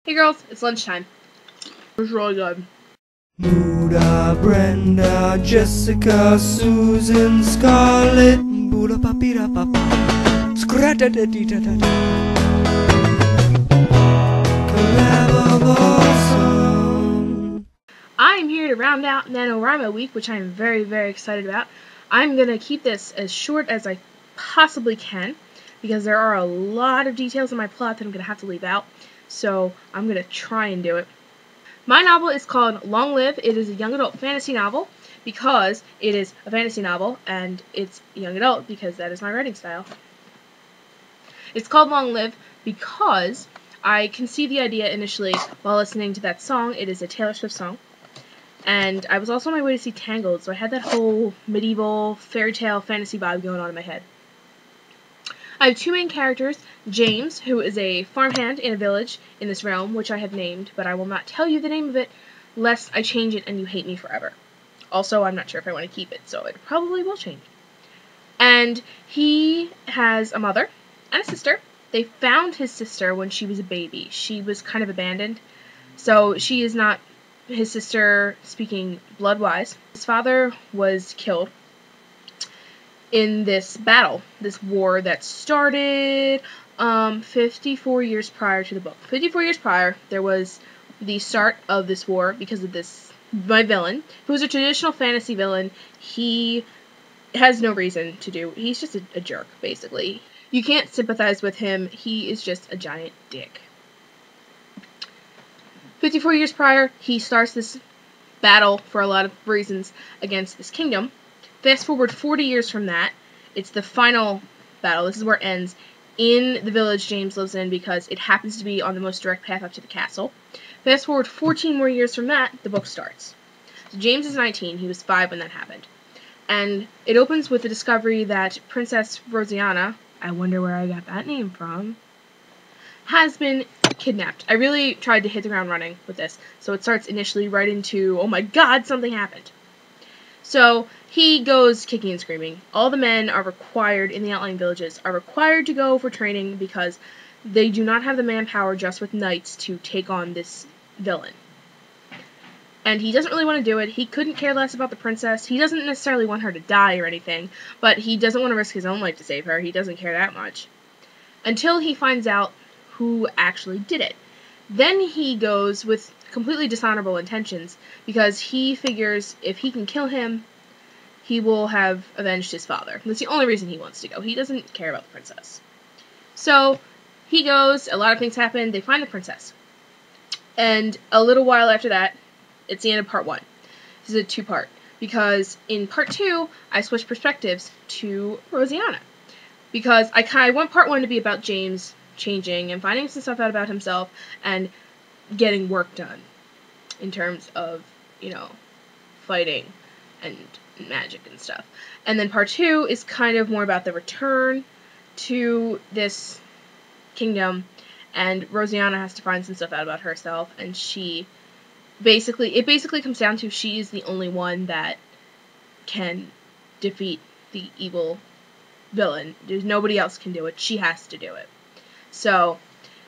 Hey girls, it's lunchtime. It's really good. Buddha, Brenda, Jessica, Susan, Scarlett, Buddha, papira, papa, scratadadidadada. Awesome. I'm here to round out NaNo-ing week, which I am very, very excited about. I'm going to keep this as short as I possibly can, because there are a lot of details in my plot that I'm going to have to leave out, so I'm going to try and do it. My novel is called Long Live. It is a young adult fantasy novel, because it is a fantasy novel, and it's young adult because that is my writing style. It's called Long Live because I conceived the idea initially while listening to that song. It is a Taylor Swift song. And I was also on my way to see Tangled, so I had that whole medieval fairy tale fantasy vibe going on in my head. I have two main characters, James, who is a farmhand in a village in this realm, which I have named, but I will not tell you the name of it, lest I change it and you hate me forever. Also, I'm not sure if I want to keep it, so it probably will change. And he has a mother and a sister. They found his sister when she was a baby. She was kind of abandoned, so she is not his sister speaking blood-wise. His father was killed in this battle, this war that started 54 years prior to the book. 54 years prior, there was the start of this war because of this, my villain, who is a traditional fantasy villain. He has no reason to do, he's just a jerk, basically. You can't sympathize with him, he is just a giant dick. 54 years prior, he starts this battle for a lot of reasons against this kingdom. Fast forward 40 years from that, it's the final battle, this is where it ends, in the village James lives in because it happens to be on the most direct path up to the castle. Fast forward 14 more years from that, the book starts. So James is 19, he was 5 when that happened. And it opens with the discovery that Princess Rosianna, I wonder where I got that name from, has been kidnapped. I really tried to hit the ground running with this, so it starts initially right into, oh my god, something happened. So he goes kicking and screaming. All the men are required, in the outlying villages, are required to go for training because they do not have the manpower just with knights to take on this villain. And he doesn't really want to do it. He couldn't care less about the princess. He doesn't necessarily want her to die or anything, but he doesn't want to risk his own life to save her. He doesn't care that much. Until he finds out who actually did it. Then he goes with completely dishonorable intentions because he figures if he can kill him, he will have avenged his father. That's the only reason he wants to go. He doesn't care about the princess. So he goes, a lot of things happen, they find the princess. And a little while after that, it's the end of part 1. This is a 2-part, because in part 2, I switched perspectives to Rosianna. Because I want part 1 to be about James changing and finding some stuff out about himself and getting work done in terms of, you know, fighting and magic and stuff. And then part 2 is kind of more about the return to this kingdom, and Rosianna has to find some stuff out about herself, and it basically comes down to she is the only one that can defeat the evil villain. There's nobody else can do it. She has to do it. So,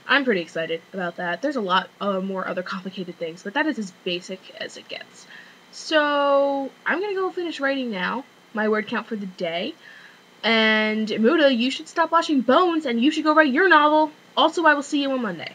I'm pretty excited about that. There's a lot more other complicated things, but that is as basic as it gets. So, I'm gonna go finish writing now, my word count for the day. And, Muda, you should stop watching Bones, and you should go write your novel. Also, I will see you on Monday.